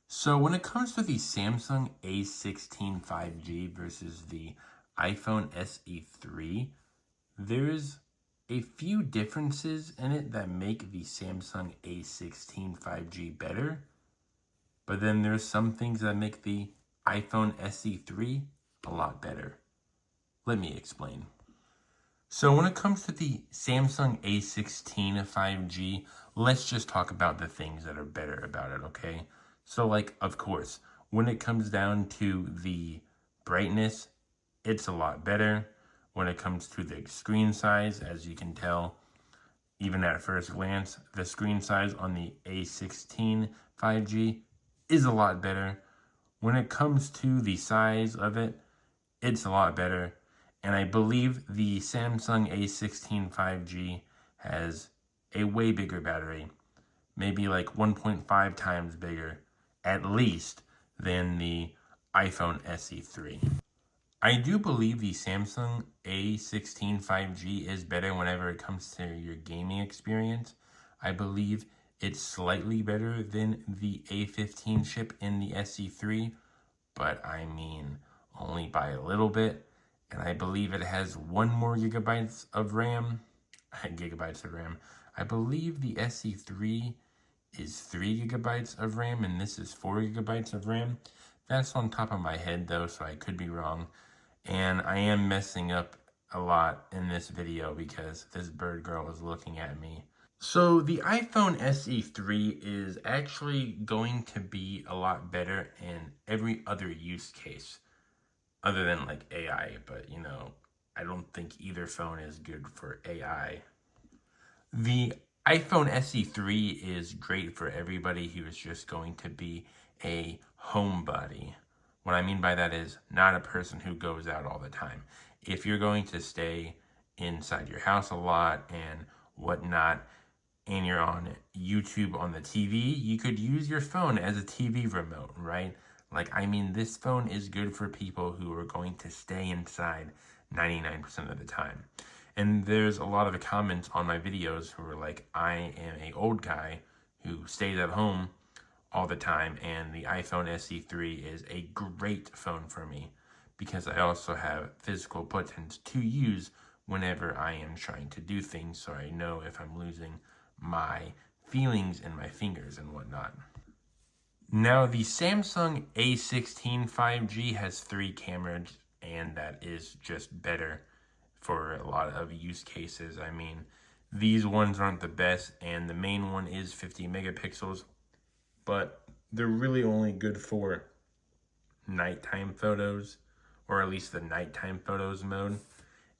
So when it comes to the Samsung A16 5G versus the iPhone SE3, there's a few differences in it that make the Samsung A16 5G better, but then there's some things that make the iPhone SE3 a lot better. Let me explain. So when it comes to the Samsung A16 5G, let's just talk about the things that are better about it, okay? So of course, when it comes down to the brightness, it's a lot better. When it comes to the screen size, as you can tell, even at first glance, the screen size on the A16 5G is a lot better. When it comes to the size of it, it's a lot better. And I believe the Samsung A16 5G has a way bigger battery, maybe like 1.5 times bigger, at least, than the iPhone SE3. I do believe the Samsung A16 5G is better whenever it comes to your gaming experience. I believe it's slightly better than the A15 chip in the SE3, but I mean only by a little bit. And I believe it has 1 more gigabytes of RAM. I believe the SE3 is 3 gigabytes of RAM, and this is 4 gigabytes of RAM. That's on top of my head, though, so I could be wrong. And I am messing up a lot in this video because this bird girl is looking at me. So the iPhone SE3 is actually going to be a lot better in every other use case other than like AI, but I don't think either phone is good for AI. The iPhone SE3 is great for everybody who is just going to be a homebody. What I mean by that is not a person who goes out all the time. If you're going to stay inside your house a lot and whatnot, and you're on YouTube on the TV, you could use your phone as a TV remote, right? This phone is good for people who are going to stay inside 99% of the time. And there's a lot of comments on my videos who are like, I am an old guy who stays at home all the time, and the iPhone SE3 is a great phone for me because I also have physical buttons to use whenever I am trying to do things, so I know if I'm losing my feelings in my fingers and whatnot. Now, the Samsung A16 5G has 3 cameras, and that is just better for a lot of use cases. These ones aren't the best, and the main one is 50 megapixels, but they're really only good for nighttime photos, or at least the nighttime photos mode.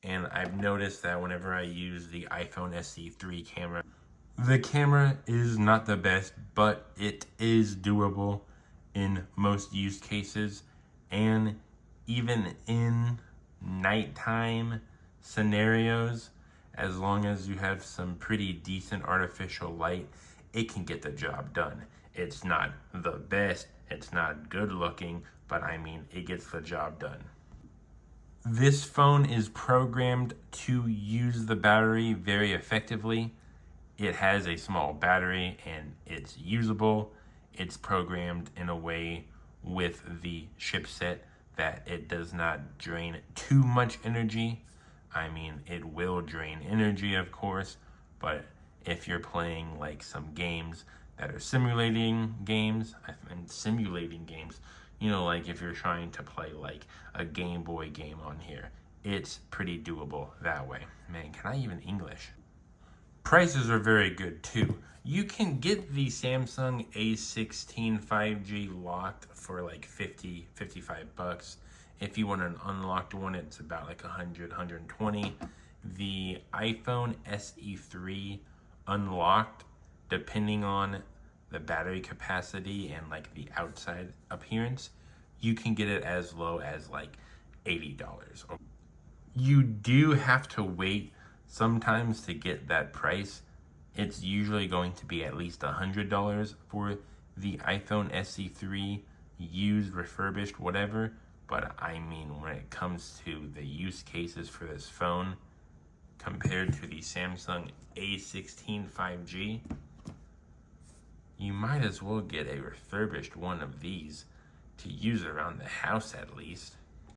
And I've noticed that whenever I use the iPhone SE3 camera, the camera is not the best, but it is doable in most use cases. And even in nighttime scenarios, as long as you have some pretty decent artificial light, it can get the job done. It's not the best, it's not good looking, but it gets the job done. This phone is programmed to use the battery very effectively. It has a small battery and it's usable. It's programmed in a way with the chipset that it does not drain too much energy. It will drain energy, of course, but if you're playing like some games that are simulating games, like if you're trying to play like a Game Boy game on here, it's pretty doable that way. Man, can I even English? Prices are very good too. You can get the Samsung A16 5G locked for like 50, 55 bucks. If you want an unlocked one, it's about like 100, 120. The iPhone SE3 unlocked, depending on the battery capacity and like the outside appearance, you can get it as low as like $80. You do have to wait sometimes to get that price. It's usually going to be at least $100 for the iPhone SE3 used, refurbished, whatever. But when it comes to the use cases for this phone compared to the Samsung A16 5G, you might as well get a refurbished one of these to use around the house at least.